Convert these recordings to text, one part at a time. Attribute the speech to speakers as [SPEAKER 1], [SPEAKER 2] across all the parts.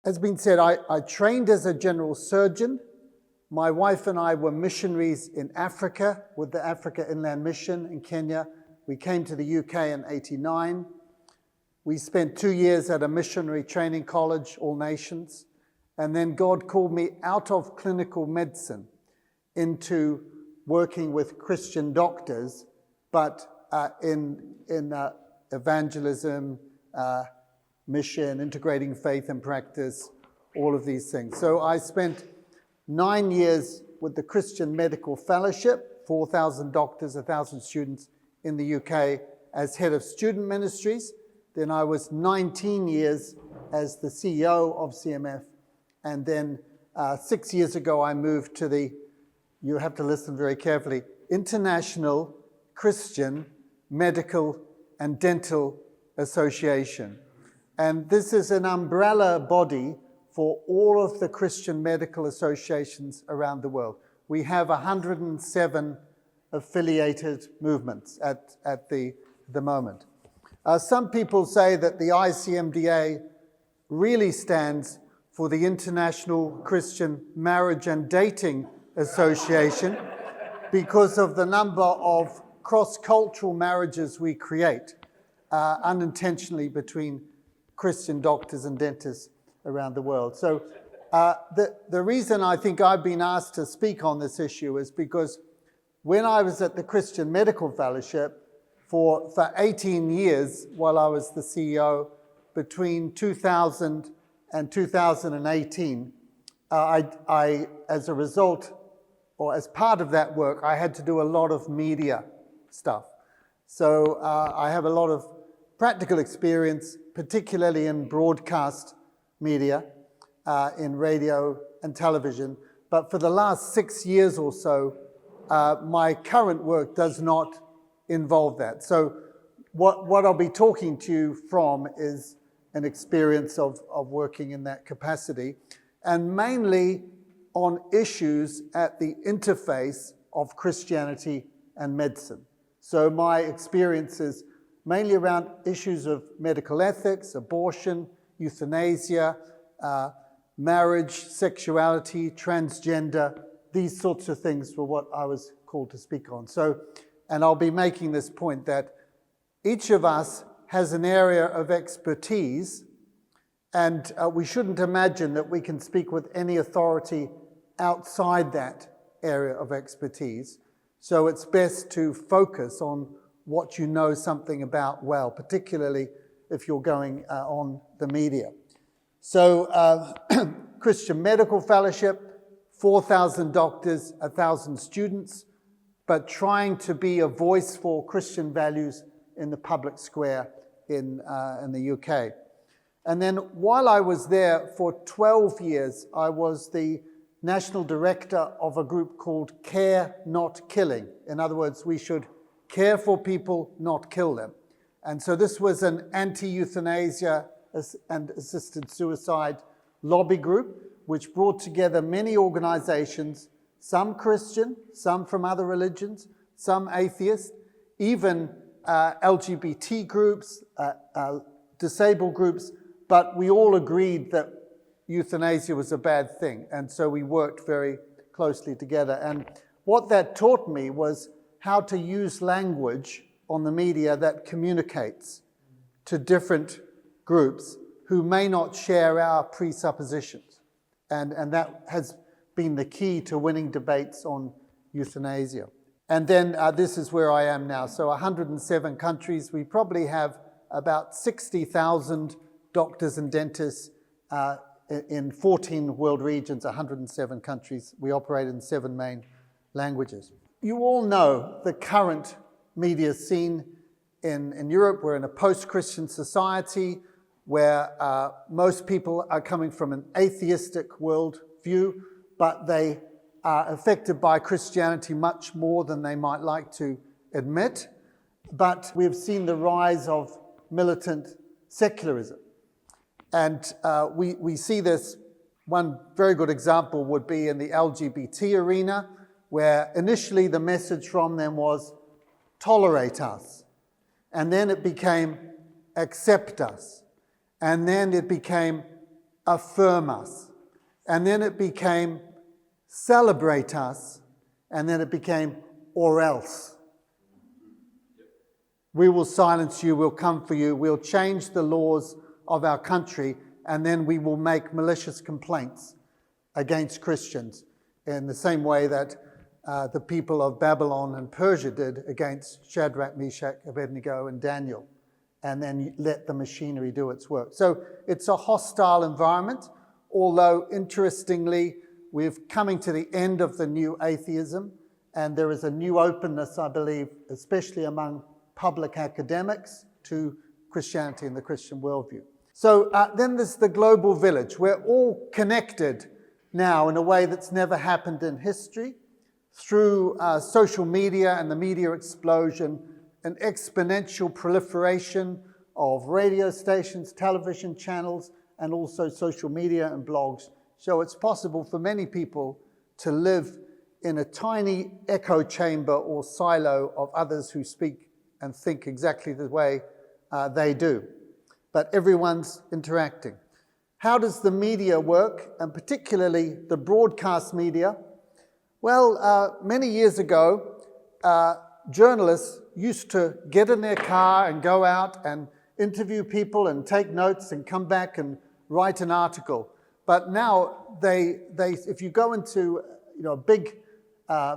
[SPEAKER 1] As been said, I trained as a general surgeon. My wife and I were missionaries in Africa with the Africa Inland Mission in Kenya. We came to the UK in '89. We spent 2 years at a missionary training college, All Nations, and then God called me out of clinical medicine into working with Christian doctors, but in evangelism, mission, integrating faith and practice, all of these things. So I spent 9 years with the Christian Medical Fellowship, 4,000 doctors, 1,000 students in the UK as Head of Student Ministries. Then I was 19 years as the CEO of CMF. And then 6 years ago, I moved to the, you have to listen very carefully, International Christian Medical and Dental Association. And this is an umbrella body for all of the Christian medical associations around the world. We have 107 affiliated movements at the moment. Some people say that the ICMDA really stands for the International Christian Marriage and Dating Association because of the number of cross-cultural marriages we create unintentionally between Christian doctors and dentists around the world. So the reason I think I've been asked to speak on this issue is because when I was at the Christian Medical Fellowship for 18 years while I was the CEO, between 2000 and 2018, I as a result, or as part of that work, I had to do a lot of media stuff. So I have a lot of practical experience, particularly in broadcast media, in radio and television. But for the last 6 years or so, my current work does not involve that. So what I'll be talking to you from is an experience of working in that capacity, and mainly on issues at the interface of Christianity and medicine. So my experience is mainly around issues of medical ethics, abortion, euthanasia, marriage, sexuality, transgender, these sorts of things were what I was called to speak on. So, and I'll be making this point that each of us has an area of expertise, and we shouldn't imagine that we can speak with any authority outside that area of expertise. So it's best to focus on what you know something about well, particularly if you're going on the media. So Christian Medical Fellowship, 4,000 doctors, 1,000 students, but trying to be a voice for Christian values in the public square in the UK. And then while I was there for 12 years, I was the national director of a group called Care Not Killing. In other words, we should care for people, not kill them. And so this was an anti-euthanasia and assisted suicide lobby group, which brought together many organizations, some Christian, some from other religions, some atheist, even LGBT groups, disabled groups, but we all agreed that euthanasia was a bad thing. And so we worked very closely together. And what that taught me was how to use language on the media that communicates to different groups who may not share our presuppositions. And that has been the key to winning debates on euthanasia. And then this is where I am now. So 107 countries. We probably have about 60,000 doctors and dentists in 14 world regions, 107 countries. We operate in 7 main languages. You all know the current media scene in Europe. We're in a post-Christian society where most people are coming from an atheistic worldview, but they are affected by Christianity much more than they might like to admit. But we've seen the rise of militant secularism. And we see this, one very good example would be in the LGBT arena, where initially the message from them was, tolerate us. And then it became, accept us. And then it became, affirm us. And then it became celebrate us. And then it became or else. We will silence you, we'll come for you, we'll change the laws of our country, and then we will make malicious complaints against Christians in the same way that the people of Babylon and Persia did against Shadrach, Meshach, Abednego, and Daniel, and then let the machinery do its work. So it's a hostile environment, although interestingly, we're coming to the end of the new atheism, and there is a new openness, I believe, especially among public academics, to Christianity and the Christian worldview. So then there's the global village. We're all connected now in a way that's never happened in history through social media and the media explosion, an exponential proliferation of radio stations, television channels, and also social media and blogs. So it's possible for many people to live in a tiny echo chamber or silo of others who speak and think exactly the way they do. But everyone's interacting. How does the media work, and particularly the broadcast media? Well, many years ago, journalists used to get in their car and go out and interview people and take notes and come back and write an article. But now they if you go into a big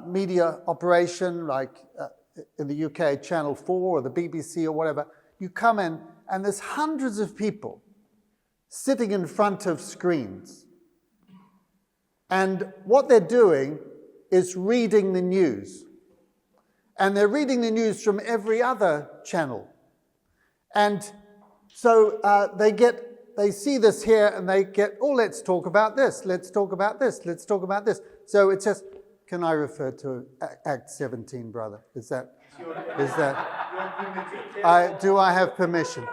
[SPEAKER 1] media operation like in the UK, Channel 4 or the BBC or whatever, you come in and there's hundreds of people sitting in front of screens. And what they're doing is reading the news. And they're reading the news from every other channel. And so they see this here and they get, oh, let's talk about this, let's talk about this, let's talk about this. So it's just, can I refer to Act 17, brother? Do I have permission?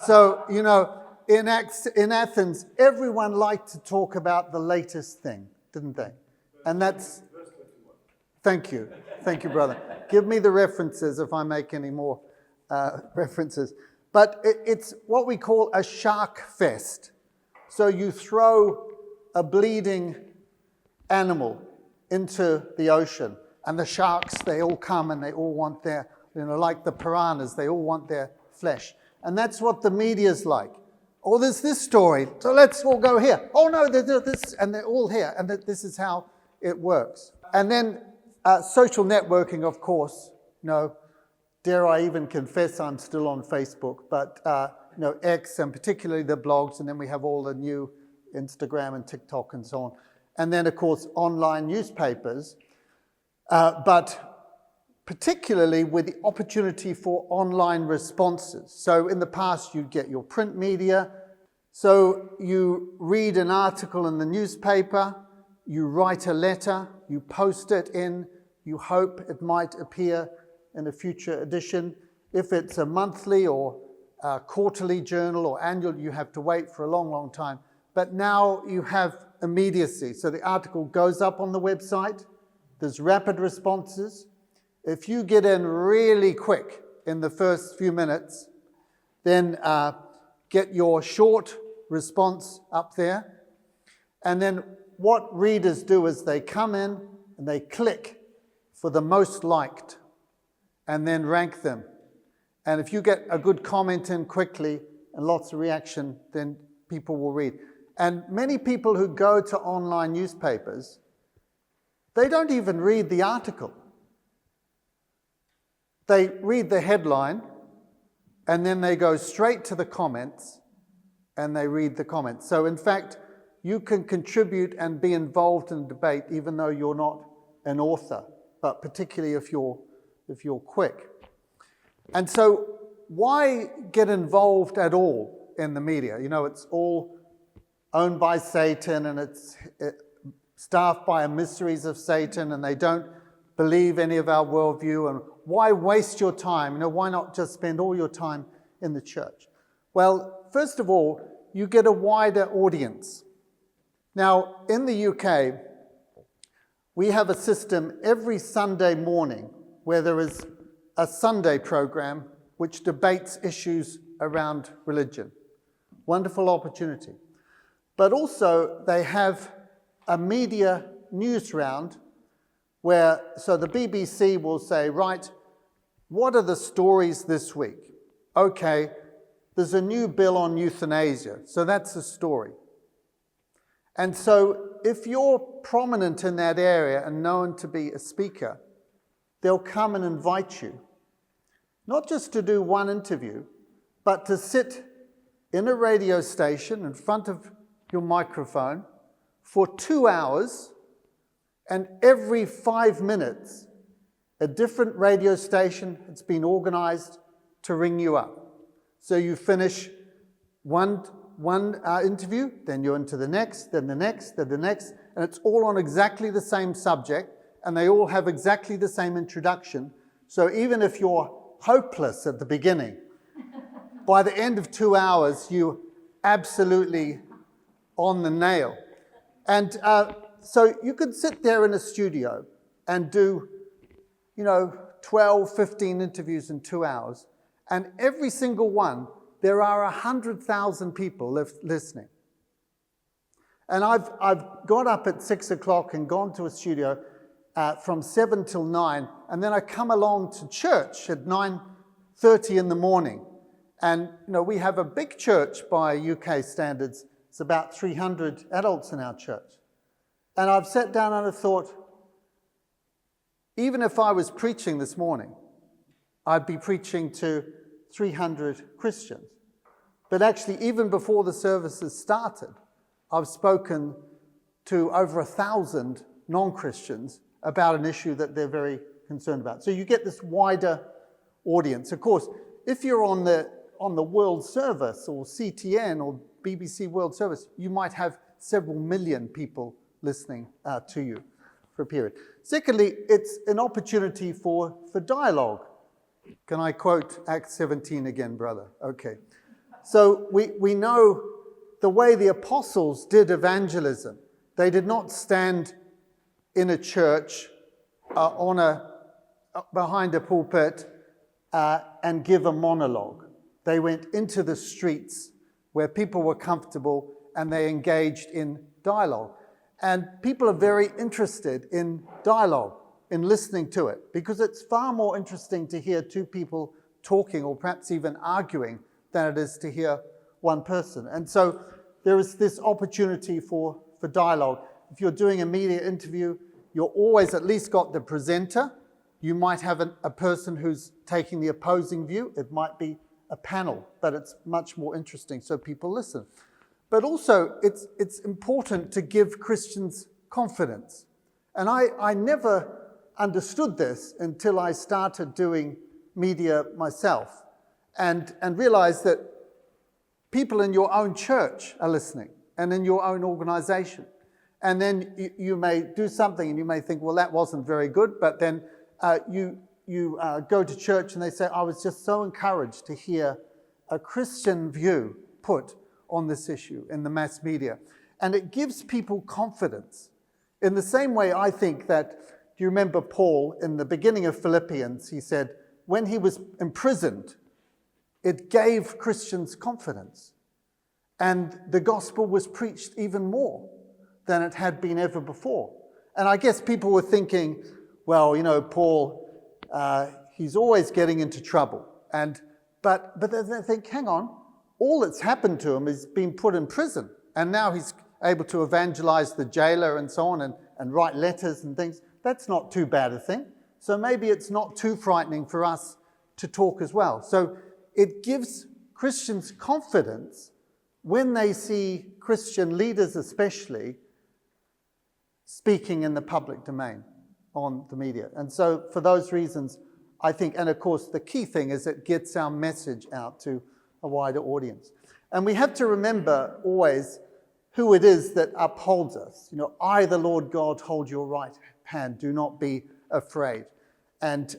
[SPEAKER 1] So, in Athens, everyone liked to talk about the latest thing, didn't they? And that's, thank you, brother. Give me the references if I make any more references. But it's what we call a shark fest. So you throw a bleeding animal into the ocean, and the sharks, they all come and they all want their, like the piranhas, they all want their flesh. And that's what the media's like. Oh, there's this story, so let's all go here. Oh no, there's this, and they're all here, and this is how it works. And then social networking, of course, dare I even confess I'm still on Facebook, but X and particularly the blogs, and then we have all the new Instagram and TikTok and so on. And then, of course, online newspapers, but particularly with the opportunity for online responses. So in the past, you'd get your print media. So you read an article in the newspaper, you write a letter, you post it in, you hope it might appear in a future edition. If it's a monthly or quarterly journal or annual, you have to wait for a long, long time. But now you have immediacy. So the article goes up on the website. There's rapid responses. If you get in really quick in the first few minutes, then get your short response up there. And then what readers do is they come in and they click for the most liked and then rank them. And if you get a good comment in quickly and lots of reaction, then people will read. And many people who go to online newspapers, they don't even read the article. They read the headline, and then they go straight to the comments, and they read the comments. So in fact, you can contribute and be involved in debate even though you're not an author, but particularly if you're quick. And so why get involved at all in the media? It's all owned by Satan, and it's staffed by emissaries of Satan, and they don't believe any of our worldview. And why waste your time? Why not just spend all your time in the church? Well, first of all, you get a wider audience. Now, in the UK, we have a system every Sunday morning where there is a Sunday program which debates issues around religion. Wonderful opportunity. But also they have a media news round where, so the BBC will say, right, what are the stories this week? Okay, there's a new bill on euthanasia, so that's a story. And so if you're prominent in that area and known to be a speaker, they'll come and invite you, not just to do one interview, but to sit in a radio station in front of your microphone for 2 hours, and every 5 minutes, a different radio station has been organized to ring you up. So you finish one interview, then you're into the next, then the next, then the next, and it's all on exactly the same subject, and they all have exactly the same introduction. So even if you're hopeless at the beginning, by the end of 2 hours, you're absolutely on the nail. And so you could sit there in a studio and do, 12, 15 interviews in 2 hours, and every single one, there are 100,000 people listening. And I've got up at 6 o'clock and gone to a studio from 7 till 9, and then I come along to church at 9:30 in the morning. And we have a big church by UK standards. It's about 300 adults in our church. And I've sat down and I've thought, even if I was preaching this morning, I'd be preaching to 300 Christians. But actually, even before the services started, I've spoken to over 1,000 non-Christians about an issue that they're very concerned about. So you get this wider audience. Of course, if you're on the World Service or CTN or BBC World Service, you might have several million people listening to you for a period. Secondly, it's an opportunity for dialogue. Can I quote Acts 17 again, brother? Okay. So we know the way the apostles did evangelism. They did not stand in a church behind a pulpit and give a monologue. They went into the streets where people were comfortable and they engaged in dialogue. And people are very interested in dialogue, in listening to it, because it's far more interesting to hear two people talking or perhaps even arguing than it is to hear one person. And so there is this opportunity for dialogue. If you're doing a media interview, you're always at least got the presenter. You might have a person who's taking the opposing view. It might be a panel, but it's much more interesting, so people listen. But also, it's important to give Christians confidence. And I never understood this until I started doing media myself and realized that people in your own church are listening and in your own organization. And then you may do something and you may think, well, that wasn't very good, but then you go to church and they say, I was just so encouraged to hear a Christian view put on this issue in the mass media. And it gives people confidence. In the same way, I think that, do you remember Paul in the beginning of Philippians, he said, when he was imprisoned, it gave Christians confidence. And the gospel was preached even more than it had been ever before. And I guess people were thinking, well, Paul, he's always getting into trouble. But they think, hang on, all that's happened to him is being put in prison. And now he's able to evangelize the jailer and so on and write letters and things. That's not too bad a thing. So maybe it's not too frightening for us to talk as well. So it gives Christians confidence when they see Christian leaders especially speaking in the public domain on the media. And so for those reasons, I think, and of course the key thing is it gets our message out to a wider audience. And we have to remember always who it is that upholds us. I, the Lord God, hold your right hand. Do not be afraid. And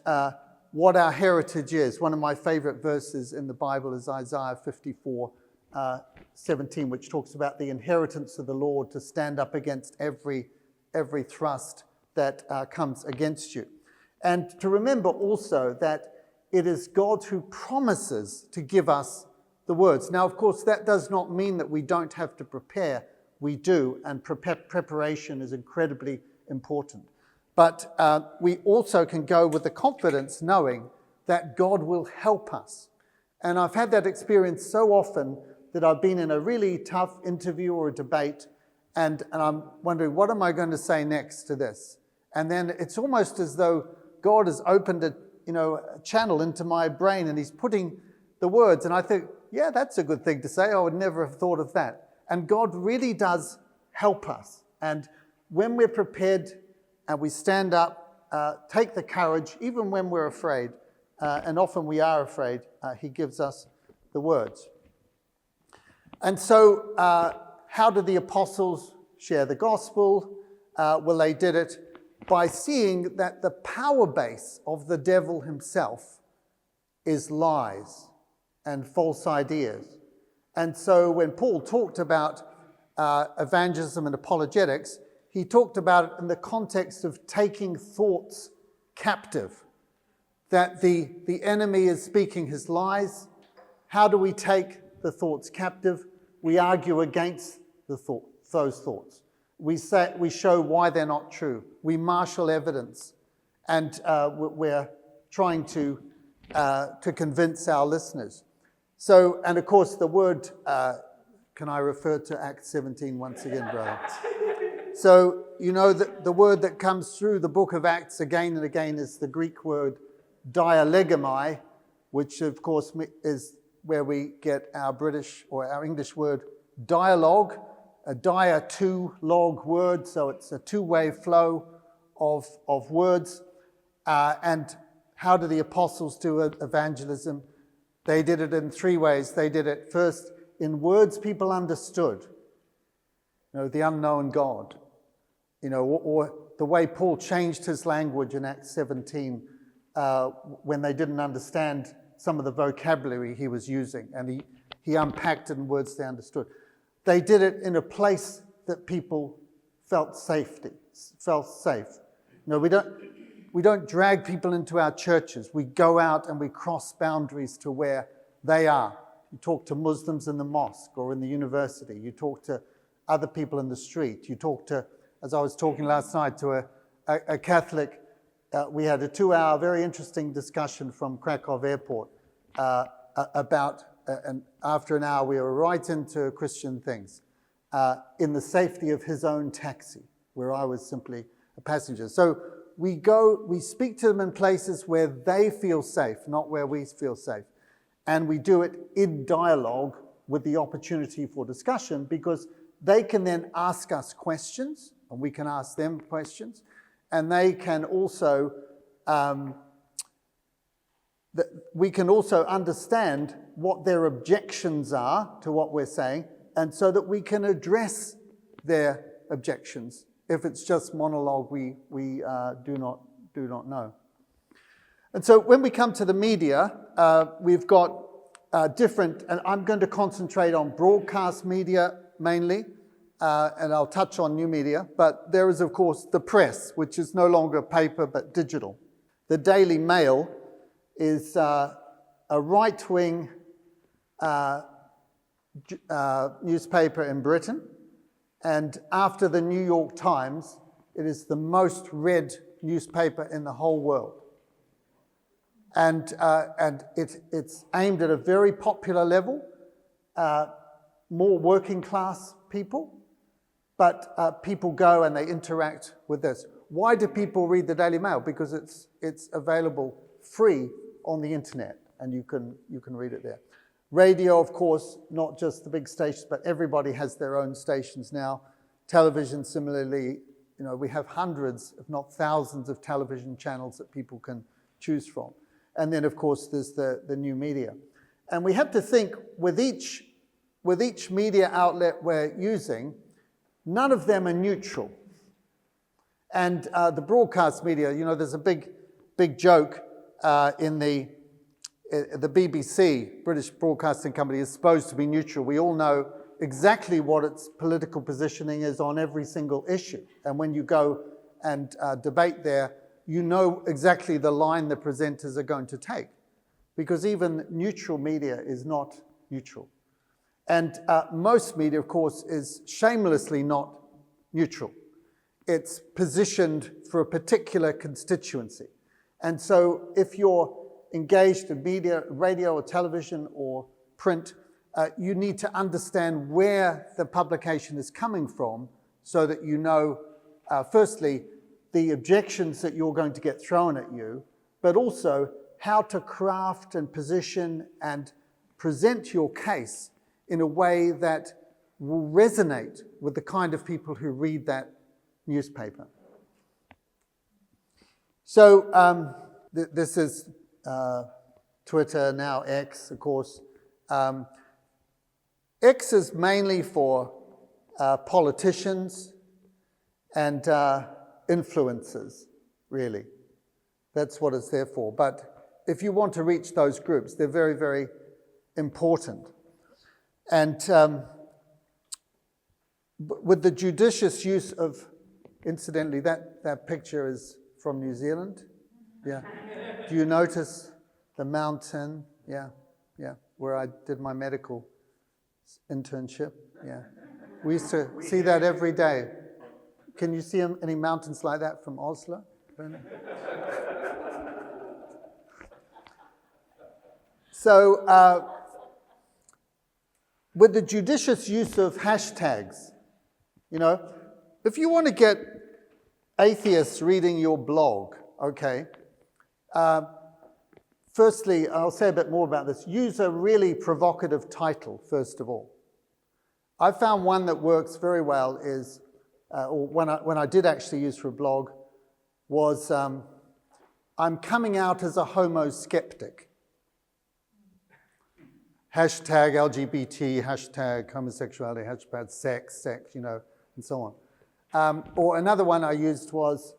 [SPEAKER 1] what our heritage is. One of my favorite verses in the Bible is Isaiah 54:17, which talks about the inheritance of the Lord to stand up against every thrust that comes against you. And to remember also that it is God who promises to give us the words. Now, of course, that does not mean that we don't have to prepare we do, and preparation is incredibly important. But we also can go with the confidence knowing that God will help us. And I've had that experience so often that I've been in a really tough interview or a debate, and I'm wondering, what am I going to say next to this? And then it's almost as though God has opened a channel into my brain, and he's putting the words, and I think, yeah, that's a good thing to say. I would never have thought of that. And God really does help us. And when we're prepared and we stand up, take the courage, even when we're afraid, and often we are afraid, he gives us the words. And so how did the apostles share the gospel? Well, they did it by seeing that the power base of the devil himself is lies and false ideas. And so when Paul talked about evangelism and apologetics, he talked about it in the context of taking thoughts captive, that the enemy is speaking his lies. How do we take the thoughts captive? We argue against those thoughts. We show why they're not true. We marshal evidence, and we're trying to convince our listeners. So, and of course, the word, can I refer to Acts 17 once again, brother? So, the word that comes through the book of Acts again and again is the Greek word dialegomai, which of course is where we get our British or our English word dialogue, a dia two log word, so it's a two-way flow of words. And how do the apostles do evangelism? They did it in three ways. They did it first in words people understood, the unknown God, or the way Paul changed his language in Acts 17 when they didn't understand some of the vocabulary he was using, and he unpacked it in words they understood. They did it in a place that people felt safe. We don't drag people into our churches. We go out and we cross boundaries to where they are. You talk to Muslims in the mosque or in the university. You talk to other people in the street. You talk to, as I was talking last night, to a Catholic. We had a 2-hour, very interesting discussion from Krakow Airport about, and after an hour we were right into Christian things in the safety of his own taxi, where I was simply a passenger. So we speak to them in places where they feel safe, not where we feel safe. And we do it in dialogue with the opportunity for discussion, because they can then ask us questions and we can ask them questions, and they can also we can also understand what their objections are to what we're saying, and so that we can address their objections. If it's just monologue, we do not know. And so when we come to the media, we've got different, and I'm going to concentrate on broadcast media mainly, and I'll touch on new media, but there is, of course, the press, which is no longer paper but digital. The Daily Mail is a right-wing newspaper in Britain, and after the New York Times, it is the most read newspaper in the whole world. And it's aimed at a very popular level, more working class people, but people go and they interact with this. Why do people read the Daily Mail? Because it's available free on the internet, and you can read it there. Radio, of course, not just the big stations, but everybody has their own stations now. Television, similarly, we have hundreds, if not thousands, of television channels that people can choose from. And then, of course, there's the new media. And we have to think with each media outlet we're using, none of them are neutral. And the broadcast media, there's a big joke in the BBC, British Broadcasting Company, is supposed to be neutral. We all know exactly what its political positioning is on every single issue. And when you go and debate there, you know exactly the line the presenters are going to take, because even neutral media is not neutral. And most media, of course, is shamelessly not neutral. It's positioned for a particular constituency. And so if you're engaged in media, radio or television or print, you need to understand where the publication is coming from so that you know, firstly, the objections that you're going to get thrown at you, but also how to craft and position and present your case in a way that will resonate with the kind of people who read that newspaper. So this is Twitter, now X, of course. X is mainly for politicians and influencers, really. That's what it's there for. But if you want to reach those groups, they're very, very important. And with the judicious use of, incidentally, that picture is from New Zealand. Yeah. Do you notice the mountain? Yeah, where I did my medical internship. Yeah. We used to see that every day. Can you see any mountains like that from Oslo? So, with the judicious use of hashtags, if you want to get atheists reading your blog, okay, firstly, I'll say a bit more about this. Use a really provocative title, first of all. I found one that works very well is, or when I did actually use for a blog, was I'm coming out as a homo skeptic. Hashtag LGBT, hashtag homosexuality, hashtag sex, and so on. Or another one I used was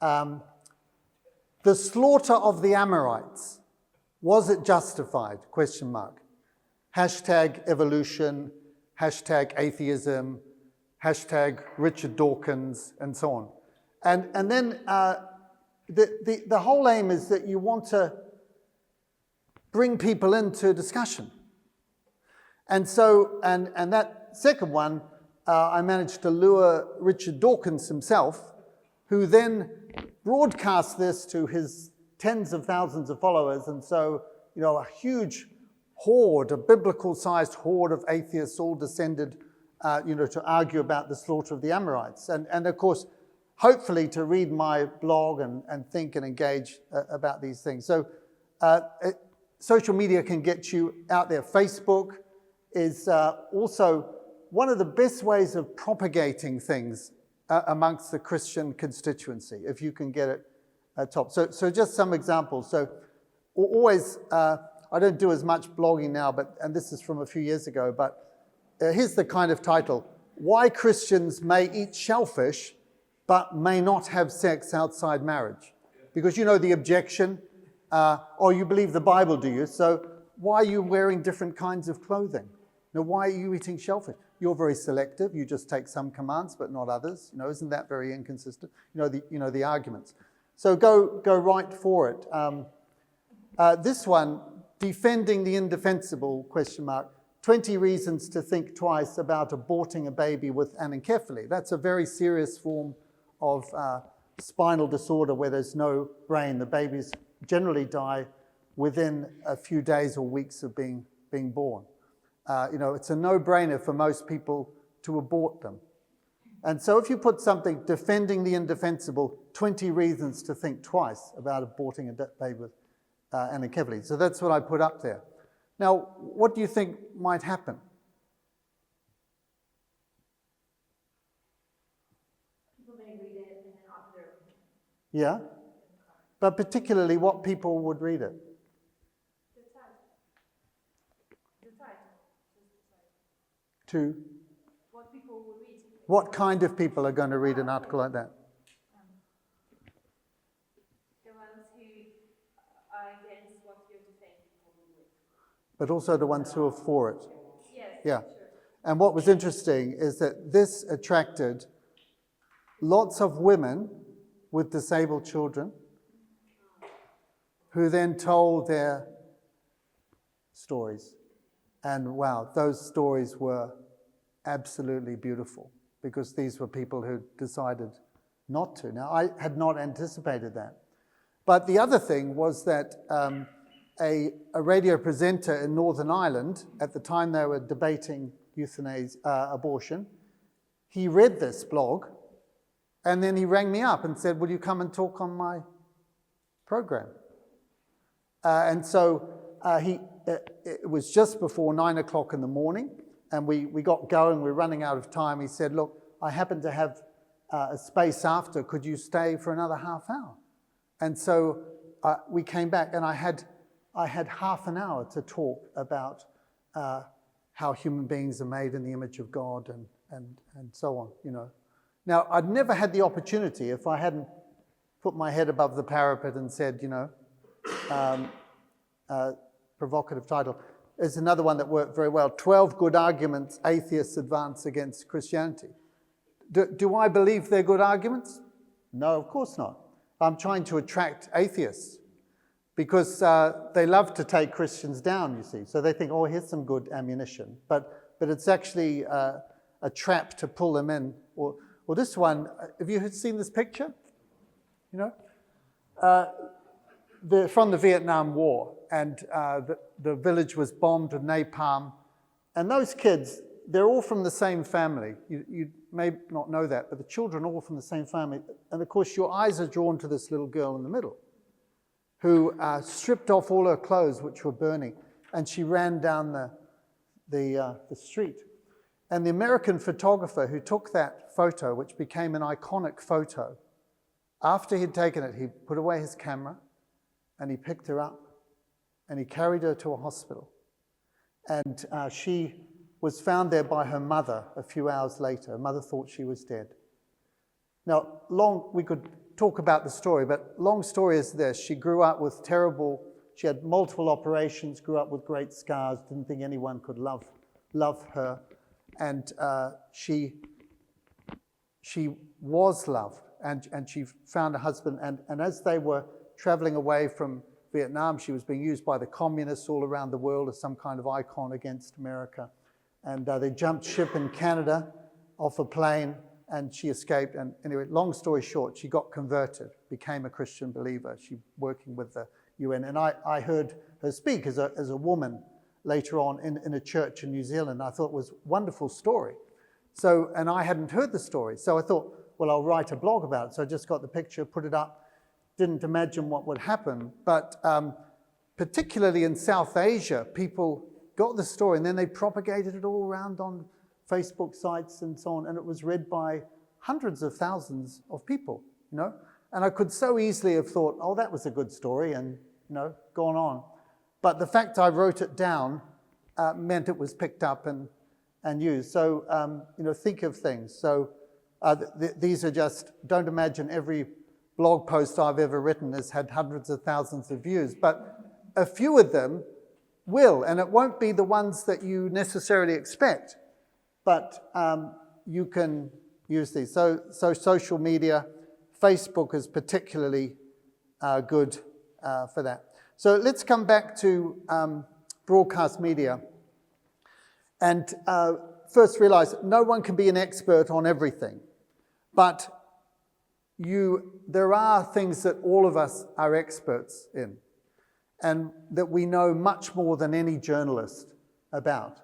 [SPEAKER 1] the slaughter of the Amorites. Was it justified? ? Hashtag evolution, hashtag atheism, hashtag Richard Dawkins, and so on. And then the whole aim is that you want to bring people into discussion. And so, and that second one, I managed to lure Richard Dawkins himself, who then broadcast this to his tens of thousands of followers. And so, a huge horde, a biblical-sized horde of atheists all descended, to argue about the slaughter of the Amorites. And of course, hopefully to read my blog and think and engage about these things. So social media can get you out there. Facebook is also one of the best ways of propagating things amongst the Christian constituency, if you can get it at top. So just some examples. So always, I don't do as much blogging now, and this is from a few years ago, but here's the kind of title: Why Christians May Eat Shellfish but May Not Have Sex Outside Marriage. Because the objection, you believe the Bible, do you? So why are you wearing different kinds of clothing? Why are you eating shellfish? You're very selective. You just take some commands but not others. Isn't that very inconsistent? The arguments. So go right for it. This one, defending the indefensible, ? 20 reasons to think twice about aborting a baby with anencephaly. That's a very serious form of spinal disorder where there's no brain. The babies generally die within a few days or weeks of being born. It's a no-brainer for most people to abort them. And so if you put something, defending the indefensible, 20 reasons to think twice about aborting a baby with anencephaly. So that's what I put up there. Now, what do you think might happen?
[SPEAKER 2] People may read it and then offer their opinion.
[SPEAKER 1] Yeah? But particularly what people would read it? To
[SPEAKER 2] what people will read.
[SPEAKER 1] What kind of people are going to read an article like that?
[SPEAKER 2] The ones who are against what you're defending people with.
[SPEAKER 1] But also the ones who are for it.
[SPEAKER 2] Yes.
[SPEAKER 1] Yeah.
[SPEAKER 2] Sure.
[SPEAKER 1] And what was interesting is that this attracted lots of women with disabled children who then told their stories. And wow, those stories were absolutely beautiful because these were people who decided not to. Now, I had not anticipated that. But the other thing was that a radio presenter in Northern Ireland, at the time they were debating euthanasia, abortion, he read this blog and then he rang me up and said, will you come and talk on my program? And so it was just before 9 o'clock in the morning, and we got going, we're running out of time. He said, look, I happen to have a space after, could you stay for another half hour? And so we came back, and I had half an hour to talk about how human beings are made in the image of God and so on, you know. Now, I'd never had the opportunity, if I hadn't put my head above the parapet and said, you know, provocative title. There's another one that worked very well. 12 good arguments atheists advance against Christianity. Do I believe they're good arguments? No, of course not. I'm trying to attract atheists because they love to take Christians down, you see. So they think, oh, here's some good ammunition. But it's actually a trap to pull them in. Or this one, have you seen this picture? You know? From the Vietnam War, and the village was bombed with napalm. And those kids, they're all from the same family. You may not know that, but the children are all from the same family. And of course, your eyes are drawn to this little girl in the middle who stripped off all her clothes, which were burning, and she ran down the street. And the American photographer who took that photo, which became an iconic photo, after he'd taken it, he put away his camera, and he picked her up, and he carried her to a hospital. And she was found there by her mother a few hours later. Her mother thought she was dead. Now, we could talk about the story, but long story is this. She grew up with she had multiple operations, grew up with great scars, didn't think anyone could love her. And she was loved, and she found a husband. And as they were traveling away from Vietnam, she was being used by the communists all around the world as some kind of icon against America. And they jumped ship in Canada off a plane, and she escaped. And anyway, long story short, she got converted, became a Christian believer. She working with the UN. And I heard her speak as a woman later on in a church in New Zealand. I thought it was a wonderful story. So, and I hadn't heard the story. So I thought, well, I'll write a blog about it. So I just got the picture, put it up. Didn't imagine what would happen, but particularly in South Asia, people got the story and then they propagated it all around on Facebook sites and so on, and it was read by hundreds of thousands of people, you know. And I could so easily have thought, oh, that was a good story, and, you know, gone on. But the fact I wrote it down meant it was picked up and used. So, you know, think of things. So these are just, don't imagine every blog post I've ever written has had hundreds of thousands of views, but a few of them will, and it won't be the ones that you necessarily expect, but you can use these. So social media, Facebook is particularly good for that. So let's come back to broadcast media, and first realize that no one can be an expert on everything, but there are things that all of us are experts in, and that we know much more than any journalist about.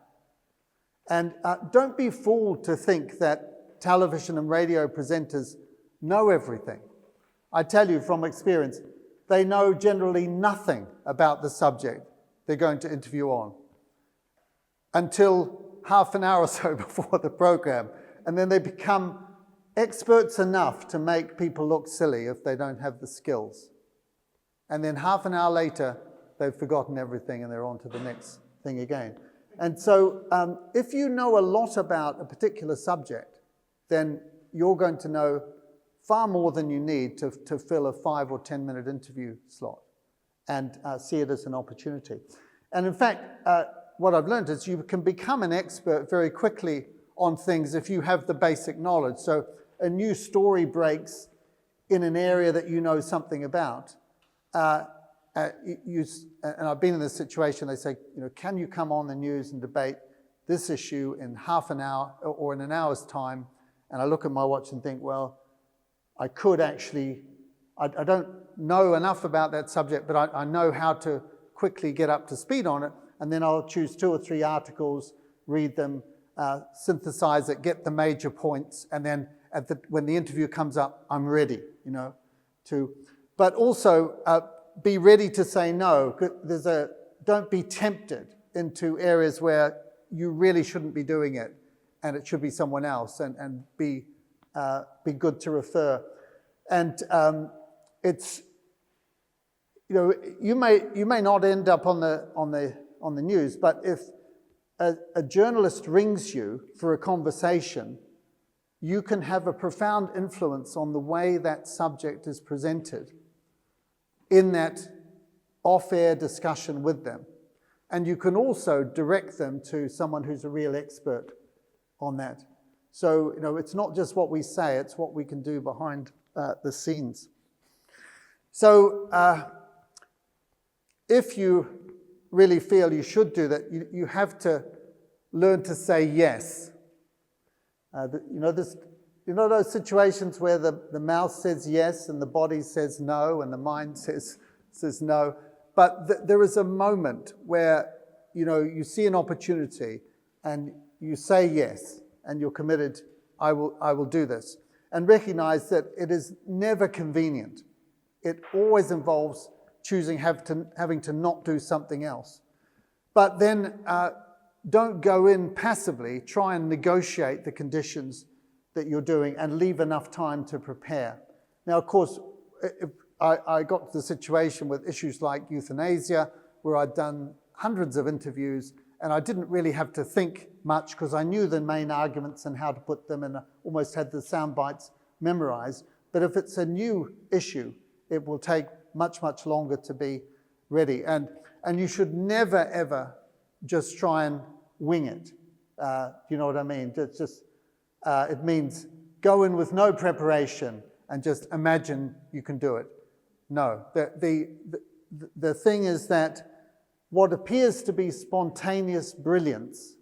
[SPEAKER 1] And don't be fooled to think that television and radio presenters know everything. I tell you from experience, they know generally nothing about the subject they're going to interview on until half an hour or so before the program, and then they become experts enough to make people look silly if they don't have the skills. And then half an hour later, they've forgotten everything and they're on to the next thing again. And so if you know a lot about a particular subject, then you're going to know far more than you need to fill a 5 or 10 minute interview slot and see it as an opportunity. And in fact, what I've learned is you can become an expert very quickly on things if you have the basic knowledge. So a new story breaks in an area that you know something about. and I've been in this situation, they say, can you come on the news and debate this issue in half an hour or in an hour's time? And I look at my watch and think, well, I could actually, I don't know enough about that subject, but I know how to quickly get up to speed on it, and then I'll choose 2 or 3 articles, read them, synthesize it, get the major points, and then when the interview comes up, I'm ready, but also be ready to say no. Don't be tempted into areas where you really shouldn't be doing it, and it should be someone else, and be good to refer. And it's, you may not end up on the news, but if a journalist rings you for a conversation, you can have a profound influence on the way that subject is presented in that off-air discussion with them. And you can also direct them to someone who's a real expert on that. So, it's not just what we say, it's what we can do behind the scenes. So, if you really feel you should do that, you have to learn to say yes. Those situations where the mouth says yes and the body says no and the mind says no. But there is a moment where, you see an opportunity and you say yes and you're committed, I will do this. And recognize that it is never convenient. It always involves having to not do something else. But then don't go in passively. Try and negotiate the conditions that you're doing and leave enough time to prepare. Now, of course, I got to the situation with issues like euthanasia, where I'd done hundreds of interviews, and I didn't really have to think much because I knew the main arguments and how to put them, and I almost had the sound bites memorized. But if it's a new issue, it will take much, much longer to be ready. And you should never, ever just try and wing it. You know what I mean? It means go in with no preparation and just imagine you can do it. No. The thing is that what appears to be spontaneous brilliance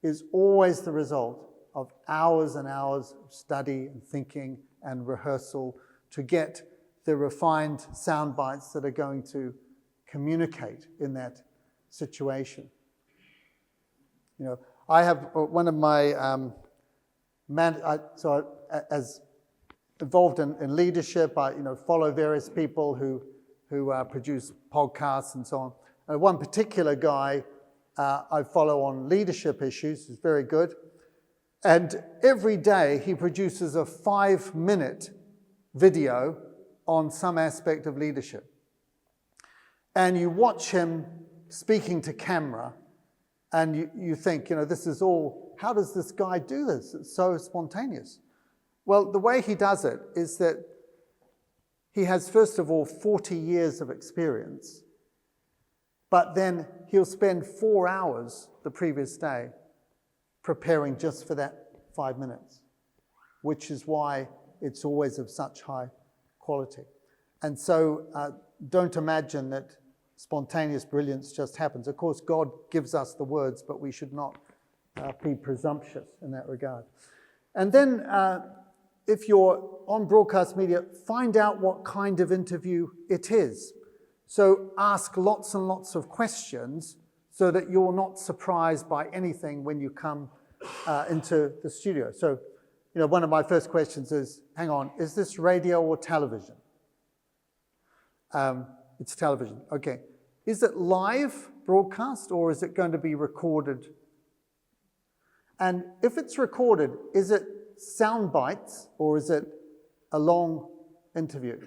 [SPEAKER 1] is always the result of hours and hours of study and thinking and rehearsal to get the refined sound bites that are going to communicate in that situation. I have one of my as involved in leadership, I follow various people who produce podcasts and so on. And one particular guy I follow on leadership issues is very good, and every day he produces a 5-minute video on some aspect of leadership. And you watch him speaking to camera, and you think, this is all, how does this guy do this? It's so spontaneous. Well, the way he does it is that he has, first of all, 40 years of experience, but then he'll spend 4 hours the previous day preparing just for that 5 minutes, which is why it's always of such high quality. And so don't imagine that spontaneous brilliance just happens. Of course, God gives us the words, but we should not be presumptuous in that regard. And then if you're on broadcast media, find out what kind of interview it is. So ask lots and lots of questions so that you're not surprised by anything when you come into the studio. So, one of my first questions is, hang on, is this radio or television? It's television, okay. Is it live broadcast or is it going to be recorded? And if it's recorded, is it sound bites or is it a long interview?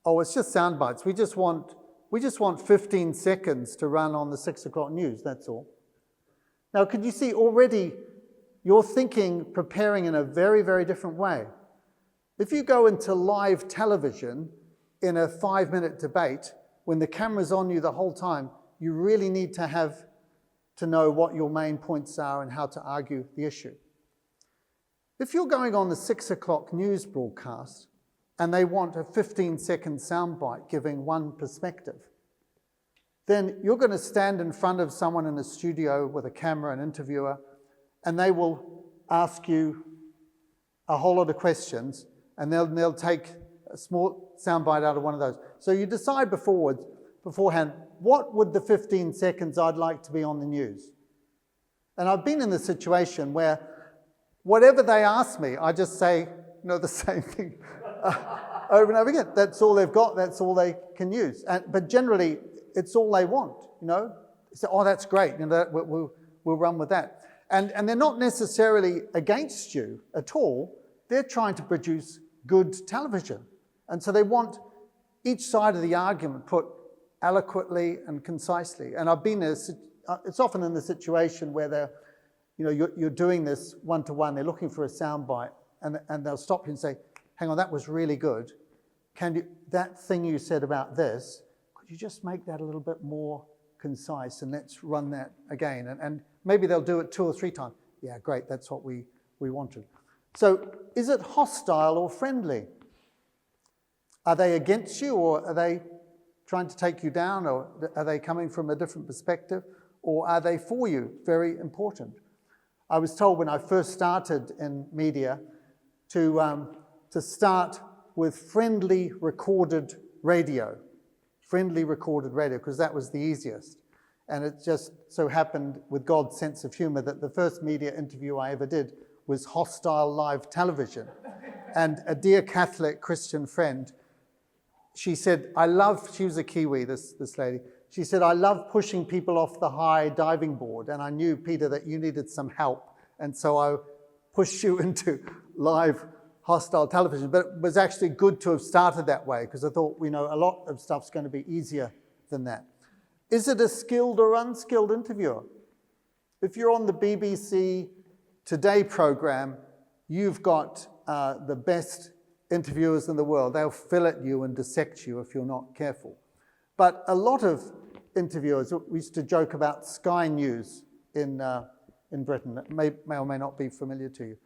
[SPEAKER 1] Oh, it's just sound bites. We just want 15 seconds to run on the 6 o'clock news, that's all. Now, could you see already you're thinking, preparing in a very, very different way. If you go into live television in a 5-minute debate, when the camera's on you the whole time, you really need to know what your main points are and how to argue the issue. If you're going on the 6 o'clock news broadcast, and they want a 15-second soundbite giving one perspective, then you're going to stand in front of someone in a studio with a camera, an interviewer, and they will ask you a whole lot of questions, and they'll take a small soundbite out of one of those. So you decide beforehand, what would the 15 seconds I'd like to be on the news? And I've been in the situation where whatever they ask me, I just say, the same thing over and over again. That's all they've got, that's all they can use. But generally, it's all they want, So, oh, that's great, we'll run with that. And they're not necessarily against you at all. They're trying to produce good television. And so they want each side of the argument put eloquently and concisely. And I've been it's often in the situation where you're doing this one-to-one, they're looking for a soundbite, and they'll stop you and say, hang on, that was really good. That thing you said about this, could you just make that a little bit more concise, and let's run that again. And maybe they'll do it 2 or 3 times. Yeah, great, that's what we wanted. So is it hostile or friendly? Are they against you, or are they trying to take you down, or are they coming from a different perspective, or are they for you? Very important. I was told when I first started in media to start with friendly recorded radio, because that was the easiest. And it just so happened, with God's sense of humor, that the first media interview I ever did was hostile live television. And a dear Catholic Christian friend, she said, she was a Kiwi, this lady, she said, I love pushing people off the high diving board, and I knew, Peter, that you needed some help, and so I pushed you into live hostile television. But it was actually good to have started that way, because I thought, a lot of stuff's going to be easier than that. Is it a skilled or unskilled interviewer? If you're on the BBC Today program, you've got the best interviewers in the world. They'll fillet you and dissect you if you're not careful. But a lot of interviewers, we used to joke about Sky News in Britain, that may or may not be familiar to you.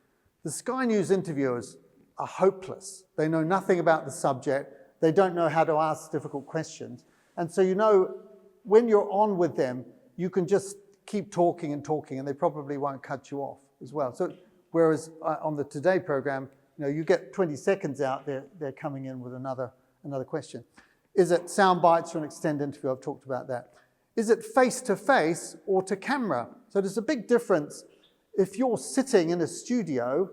[SPEAKER 1] The Sky News interviewers are hopeless. They know nothing about the subject. They don't know how to ask difficult questions. And so when you're on with them, you can just keep talking and talking, and they probably won't cut you off as well. So whereas on the Today program, you get 20 seconds out, they're coming in with another question. Is it sound bites or an extended interview? I've talked about that. Is it face-to-face or to camera? So there's a big difference if you're sitting in a studio,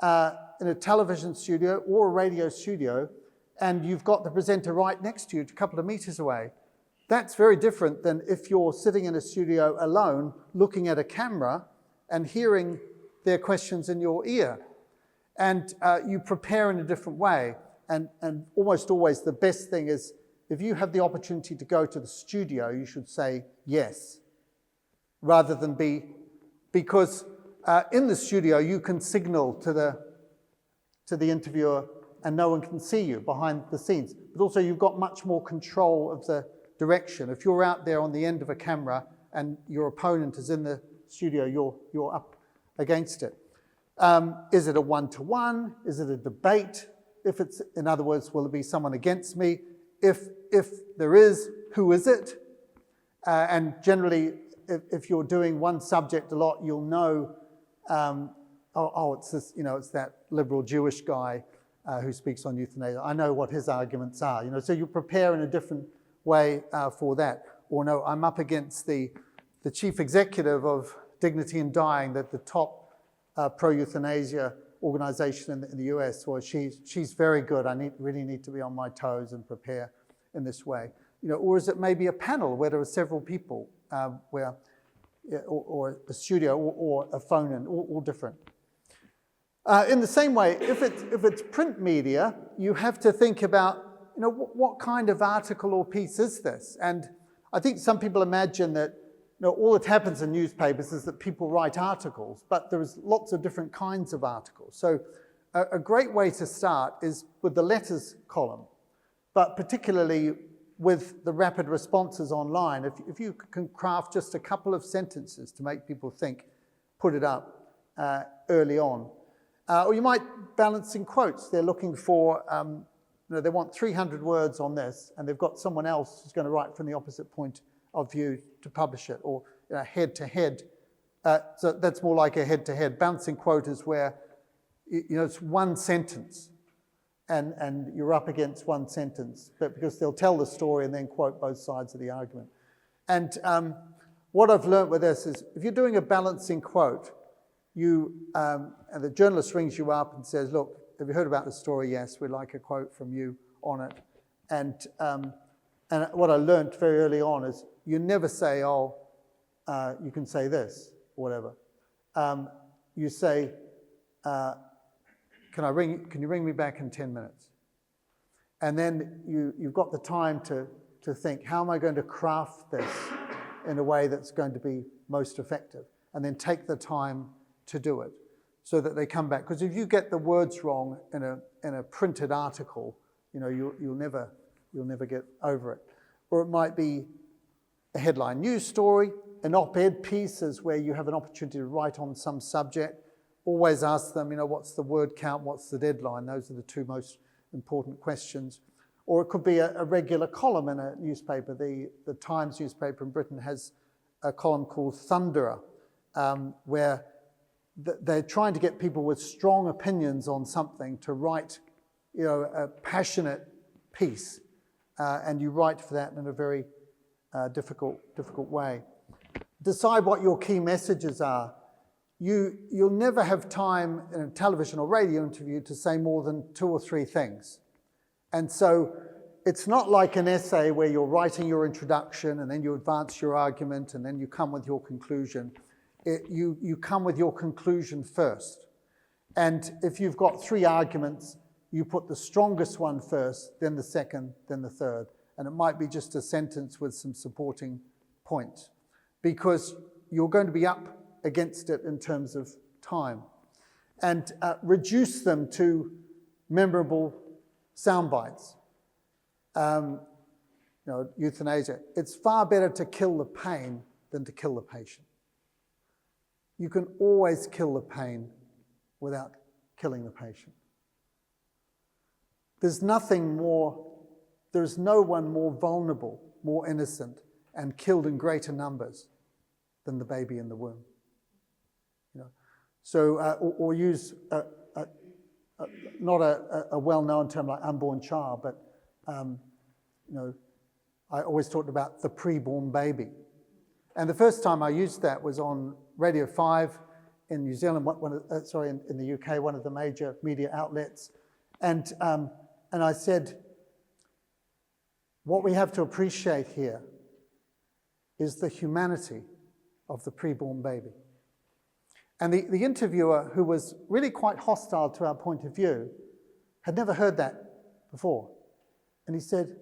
[SPEAKER 1] in a television studio or a radio studio, and you've got the presenter right next to you, a couple of meters away. That's very different than if you're sitting in a studio alone, looking at a camera and hearing their questions in your ear. And you prepare in a different way. And almost always the best thing is, if you have the opportunity to go to the studio, you should say yes, rather than because in the studio you can signal to the interviewer and no one can see you behind the scenes. But also you've got much more control of the direction. If you're out there on the end of a camera and your opponent is in the studio, you're up against it. Is it a one-to-one? Is it a debate? If it's, in other words, will it be someone against me? If there is, who is it? And generally, if you're doing one subject a lot, you'll know, it's this, it's that liberal Jewish guy who speaks on euthanasia. I know what his arguments are. So you prepare in a different way for that. Or no, I'm up against the chief executive of Dignity in Dying, that the top pro-euthanasia organization in the US, or she's very good. I really need to be on my toes and prepare in this way. Or is it maybe a panel where there are several people, or a studio, or a phone-in, all different. In the same way, if it's print media, you have to think about, what kind of article or piece is this? And I think some people imagine that all that happens in newspapers is that people write articles, but there's lots of different kinds of articles. So a great way to start is with the letters column, but particularly with the rapid responses online. If you can craft just a couple of sentences to make people think, put it up early on. Or you might balance in quotes. They're looking for, they want 300 words on this, and they've got someone else who's going to write from the opposite point of view to publish it, or head-to-head. So that's more like a head-to-head. Balancing quote is where, it's one sentence, and you're up against one sentence, but because they'll tell the story and then quote both sides of the argument. And what I've learned with this is, if you're doing a balancing quote, and the journalist rings you up and says, look, have you heard about the story? Yes, we'd like a quote from you on it. And what I learned very early on is, you never say, you can say this, or whatever. You say, can you ring me back in 10 minutes? And then you've got the time to think, how am I going to craft this in a way that's going to be most effective? And then take the time to do it so that they come back. Because if you get the words wrong in a printed article, you'll never get over it. Or it might be a headline news story. An op-ed piece is where you have an opportunity to write on some subject. Always ask them, what's the word count, what's the deadline? Those are the two most important questions. Or it could be a regular column in a newspaper. The Times newspaper in Britain has a column called Thunderer, where they're trying to get people with strong opinions on something to write, a passionate piece. And you write for that in a very difficult way. Decide what your key messages are. You'll never have time in a television or radio interview to say more than 2 or 3 things. And so it's not like an essay where you're writing your introduction and then you advance your argument and then you come with your conclusion. You come with your conclusion first. And if you've got 3 arguments, you put the strongest one first, then the second, then the third. And it might be just a sentence with some supporting points, because you're going to be up against it in terms of time. And reduce them to memorable sound bites. Euthanasia. It's far better to kill the pain than to kill the patient. You can always kill the pain without killing the patient. There's no one more vulnerable, more innocent, and killed in greater numbers than the baby in the womb. So, or use not a well-known term like unborn child, but I always talked about the preborn baby. And the first time I used that was on Radio 5 in New Zealand, in the UK, one of the major media outlets. And I said, what we have to appreciate here is the humanity of the preborn baby. And the interviewer, who was really quite hostile to our point of view, had never heard that before. And he said,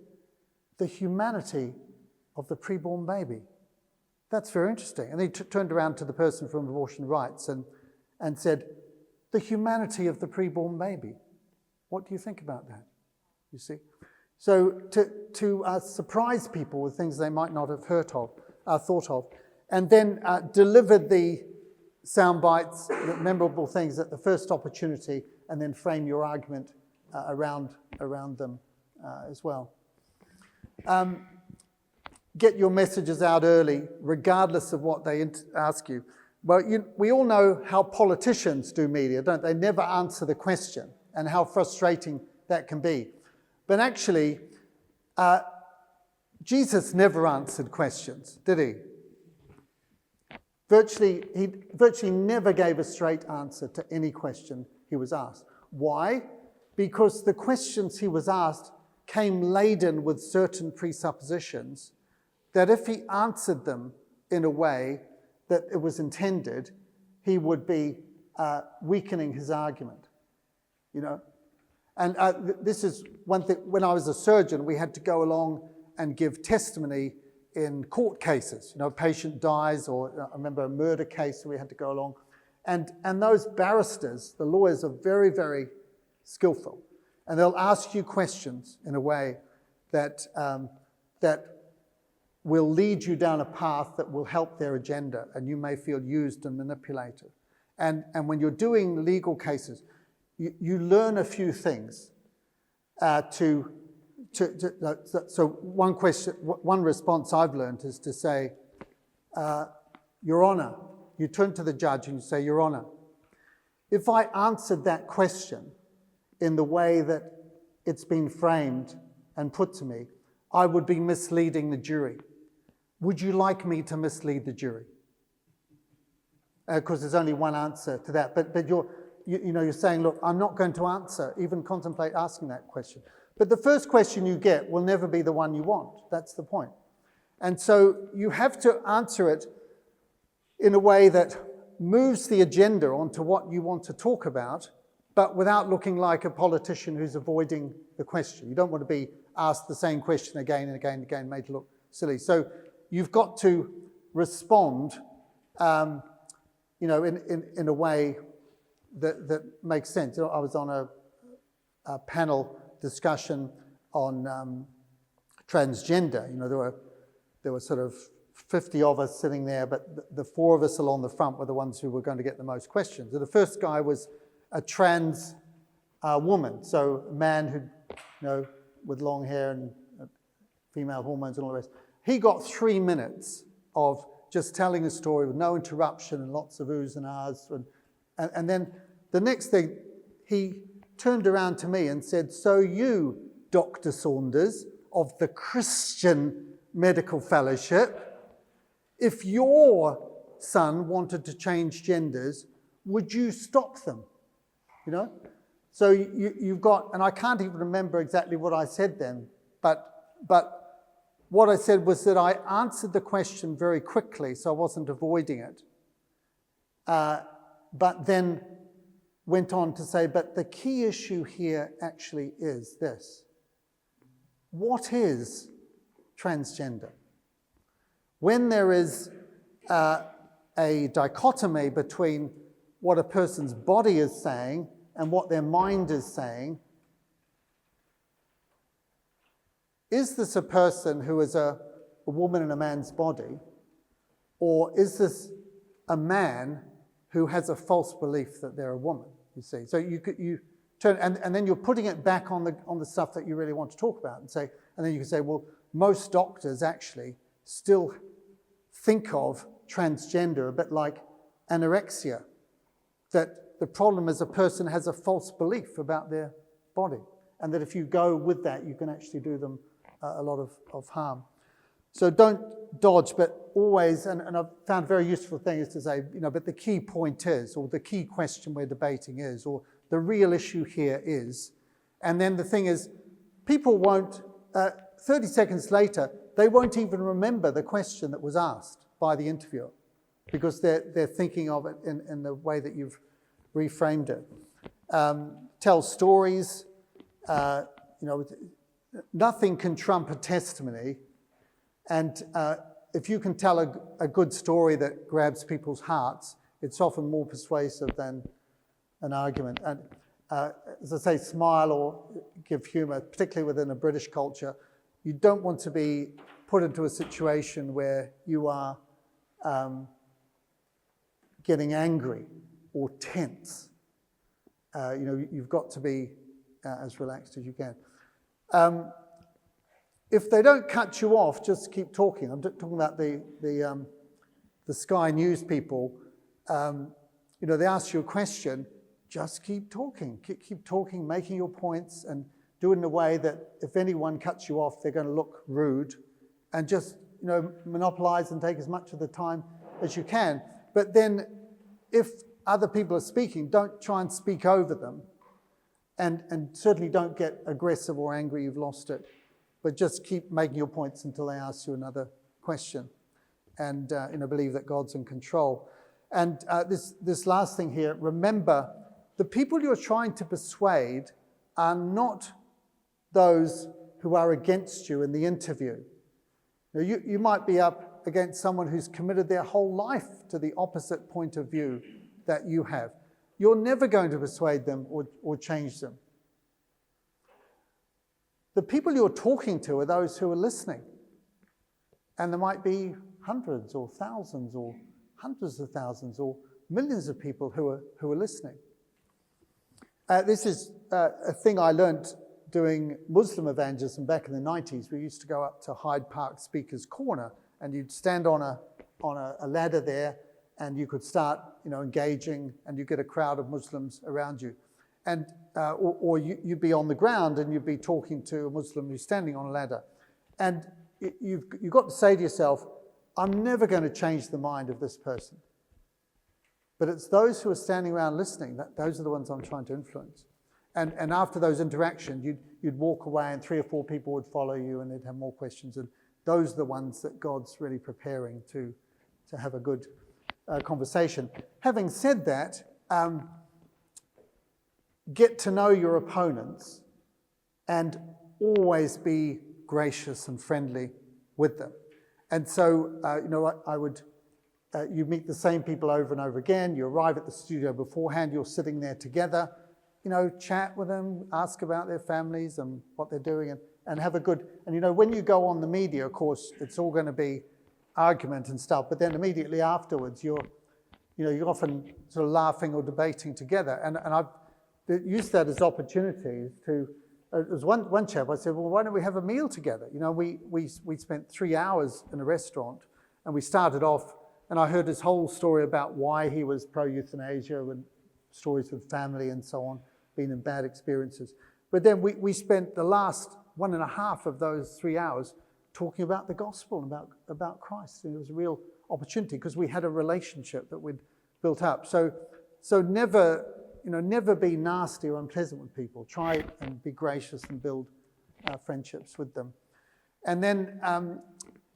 [SPEAKER 1] the humanity of the preborn baby. That's very interesting. And he turned around to the person from abortion rights and said, the humanity of the preborn baby. What do you think about that? You see? So to surprise people with things they might not have thought of, and then deliver the sound bites, the memorable things at the first opportunity, and then frame your argument around them as well. Get your messages out early, regardless of what they ask you. Well, we all know how politicians do media, don't they? They never answer the question, and how frustrating that can be. But actually, Jesus never answered questions, did he? He virtually never gave a straight answer to any question he was asked. Why? Because the questions he was asked came laden with certain presuppositions that if he answered them in a way that it was intended, he would be weakening his argument, And this is one thing. When I was a surgeon, we had to go along and give testimony in court cases. A patient dies, or I remember a murder case, we had to go along. And those barristers, the lawyers, are very, very skillful. And they'll ask you questions in a way that will lead you down a path that will help their agenda, and you may feel used and manipulated. And when you're doing legal cases, you learn a few things so one response I've learned is to say, Your Honour. You turn to the judge and you say, Your Honour, if I answered that question in the way that it's been framed and put to me, I would be misleading the jury. Would you like me to mislead the jury? Because there's only one answer to that. But you're saying, look, I'm not going to answer, even contemplate asking that question. But the first question you get will never be the one you want. That's the point. And so you have to answer it in a way that moves the agenda onto what you want to talk about, but without looking like a politician who's avoiding the question. You don't want to be asked the same question again and again and again, made to look silly. So you've got to respond, in a way that makes sense. I was on a panel discussion on transgender. There were sort of 50 of us sitting there, but the four of us along the front were the ones who were going to get the most questions. And the first guy was a trans woman, so a man who, with long hair and female hormones and all the rest. He got 3 minutes of just telling a story with no interruption and lots of oohs and ahs. And then the next thing, he turned around to me and said, so you, Dr. Saunders, of the Christian Medical Fellowship, if your son wanted to change genders, would you stop them? So you've got, and I can't even remember exactly what I said then, but what I said was that I answered the question very quickly, so I wasn't avoiding it. But then went on to say, but the key issue here actually is this. What is transgender? When there is a dichotomy between what a person's body is saying and what their mind is saying, is this a person who is a woman in a man's body, or is this a man who has a false belief that they're a woman? You see, so you turn and then you're putting it back on the stuff that you really want to talk about, and then you can say, well, most doctors actually still think of transgender a bit like anorexia, that the problem is a person has a false belief about their body, and that if you go with that, you can actually do them a lot of harm. So don't dodge, but always, and I've found a very useful thing is to say, but the key point is, or the key question we're debating is, or the real issue here is, and then the thing is, people won't, 30 seconds later, they won't even remember the question that was asked by the interviewer, because they're thinking of it in the way that you've reframed it. Tell stories, nothing can trump a testimony, and if you can tell a good story that grabs people's hearts, it's often more persuasive than an argument. And as I say, smile or give humour, particularly within a British culture. You don't want to be put into a situation where you are getting angry or tense. You've got to be as relaxed as you can. If they don't cut you off, just keep talking. I'm talking about the Sky News people. They ask you a question, just keep talking. Keep talking, making your points, and do it in a way that if anyone cuts you off, they're going to look rude, and just monopolize and take as much of the time as you can. But then, if other people are speaking, don't try and speak over them, and certainly don't get aggressive or angry. You've lost it. But just keep making your points until they ask you another question, and believe that God's in control. And this last thing here, remember, the people you're trying to persuade are not those who are against you in the interview. You might be up against someone who's committed their whole life to the opposite point of view that you have. You're never going to persuade them or change them. The people you're talking to are those who are listening. And there might be hundreds or thousands or hundreds of thousands or millions of people who are listening. This is a thing I learned doing Muslim evangelism back in the 90s. We used to go up to Hyde Park Speaker's Corner, and you'd stand on a ladder there, and you could start, engaging, and you get a crowd of Muslims around you. And or you'd be on the ground, and you'd be talking to a Muslim who's standing on a ladder. And you've got to say to yourself, I'm never going to change the mind of this person. But it's those who are standing around listening, those are the ones I'm trying to influence. And after those interactions, you'd walk away and 3 or 4 people would follow you and they'd have more questions. And those are the ones that God's really preparing to have a good conversation. Having said that, get to know your opponents and always be gracious and friendly with them. And so, I would... you meet the same people over and over again. You arrive at the studio beforehand. You're sitting there together. Chat with them, ask about their families and what they're doing, and have a good... And, when you go on the media, of course, it's all going to be argument and stuff. But then immediately afterwards, you're often sort of laughing or debating together. And I've used that as opportunities to... There was one chap, I said, well, why don't we have a meal together? We spent 3 hours in a restaurant, and we started off... And I heard his whole story about why he was pro-euthanasia and stories with family and so on, being in bad experiences. But then we spent the last 1.5 of those 3 hours talking about the gospel and about Christ. And it was a real opportunity because we had a relationship that we'd built up. So never be nasty or unpleasant with people. Try and be gracious and build friendships with them. And then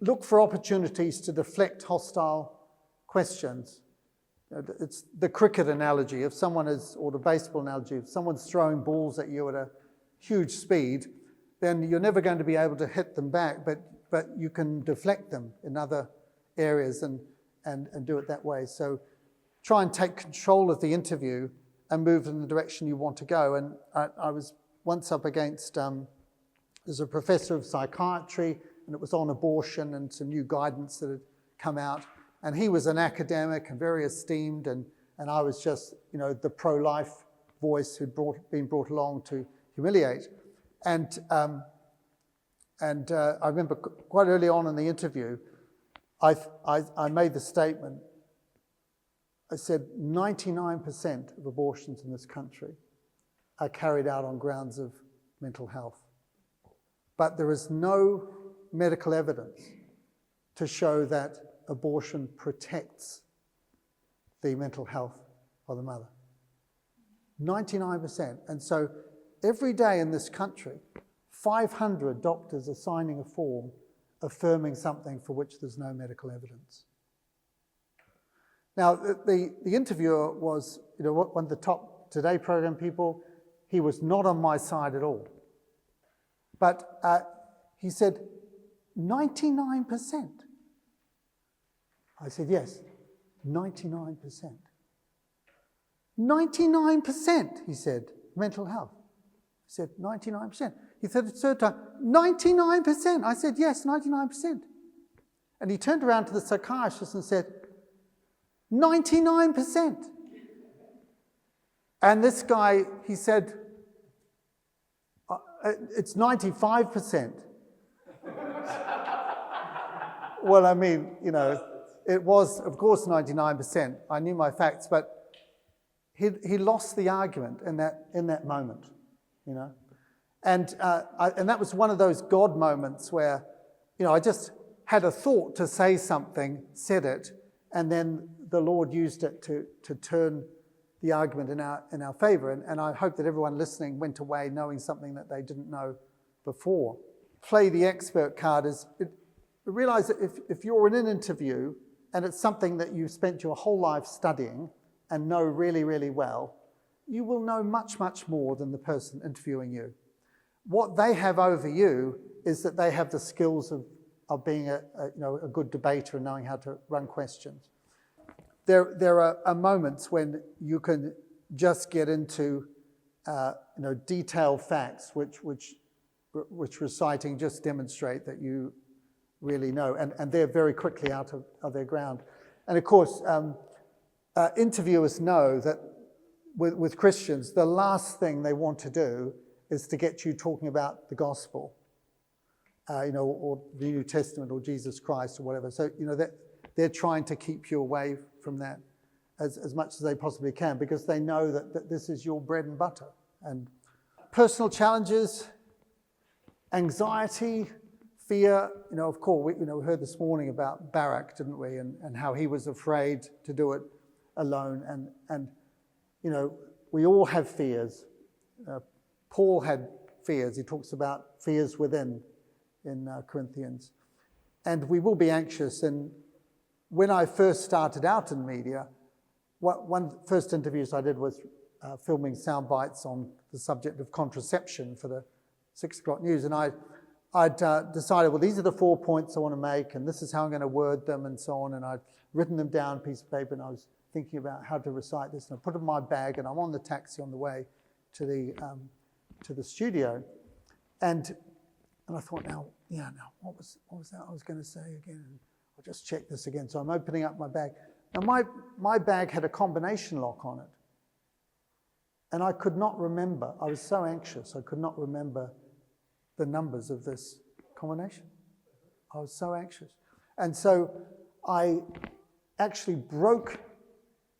[SPEAKER 1] look for opportunities to deflect hostile questions. It's the cricket analogy. Or the baseball analogy, if someone's throwing balls at you at a huge speed, then you're never going to be able to hit them back, but you can deflect them in other areas and do it that way. So try and take control of the interview and move in the direction you want to go. And I was once up against, there's a professor of psychiatry, and it was on abortion and some new guidance that had come out. And he was an academic and very esteemed, and I was just, the pro-life voice who'd been brought along to humiliate. And I remember quite early on in the interview, I made the statement, I said 99% of abortions in this country are carried out on grounds of mental health. But there is no medical evidence to show that abortion protects the mental health of the mother. 99%. And so every day in this country, 500 doctors are signing a form affirming something for which there's no medical evidence. Now, the interviewer was, one of the top Today program people. He was not on my side at all. But he said, 99%. I said, yes, 99%. 99%, he said, mental health. He said, 99%. He said it the third time, 99%. I said, yes, 99%. And he turned around to the psychiatrist and said, 99%. And this guy, he said, it's 95%. Well, I mean, it was, of course, 99%. I knew my facts, but he lost the argument in that moment, And that was one of those God moments where, I just had a thought to say something, said it, and then the Lord used it to turn the argument in our favor. And I hope that everyone listening went away knowing something that they didn't know before. Play the expert card is, realize that if you're in an interview and it's something that you've spent your whole life studying and know really, really well, you will know much, much more than the person interviewing you. What they have over you is that they have the skills of being a good debater and knowing how to run questions. There are moments when you can just get into detailed facts, which reciting just demonstrate that you really know, and they're very quickly out of their ground. And of course, interviewers know that with Christians, the last thing they want to do is to get you talking about the gospel, or the New Testament or Jesus Christ or whatever. So, they're trying to keep you away from that as much as they possibly can, because they know that this is your bread and butter. And personal challenges, anxiety, fear, of course, we heard this morning about Barak, didn't we? And how he was afraid to do it alone. And we all have fears. Paul had fears. He talks about fears within in Corinthians. And we will be anxious. And when I first started out in media, one first interviews I did was filming sound bites on the subject of contraception for the 6 o'clock news. And I'd decided, well, these are the 4 points I want to make, and this is how I'm going to word them, and so on. And I'd written them down on a piece of paper, and I was thinking about how to recite this. And I put it in my bag, and I'm on the taxi on the way to the studio. And I thought, now, what was that I was going to say again? And I'll just check this again. So I'm opening up my bag. Now, my bag had a combination lock on it. And I could not remember. I was so anxious, I could not remember the numbers of this combination. I was so anxious. And so I actually broke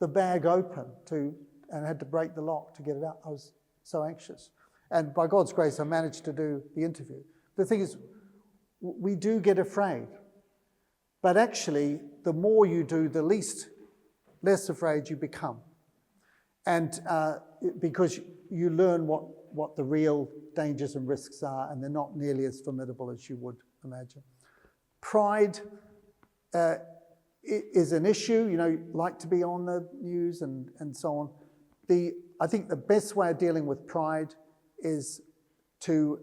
[SPEAKER 1] the bag open and had to break the lock to get it out. I was so anxious. And by God's grace, I managed to do the interview. The thing is, we do get afraid. But actually, the more you do, the less afraid you become. And because you learn what the real dangers and risks are, and they're not nearly as formidable as you would imagine. Pride is an issue, like to be on the news and so on. I think the best way of dealing with pride is to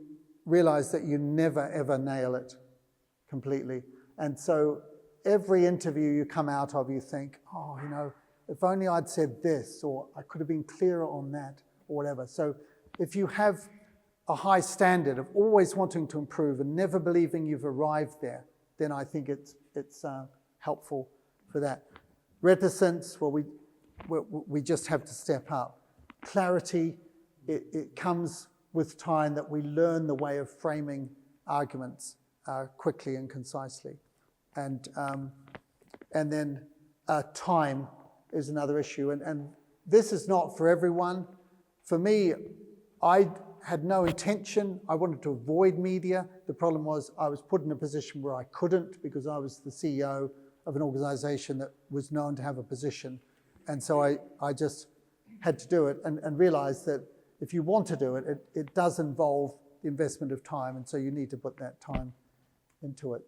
[SPEAKER 1] realize that you never, ever nail it completely. And so every interview you come out of, you think, if only I'd said this, or I could have been clearer on that, or whatever. So if you have a high standard of always wanting to improve and never believing you've arrived there, then I think it's helpful for that. Reticence, well, we just have to step up. Clarity, it comes with time that we learn the way of framing arguments quickly and concisely. And then time is another issue. And this is not for everyone. For me, I had no intention. I wanted to avoid media. The problem was I was put in a position where I couldn't, because I was the CEO of an organization that was known to have a position. And so I just had to do it and realized that if you want to do it, it does involve the investment of time. And so you need to put that time into it.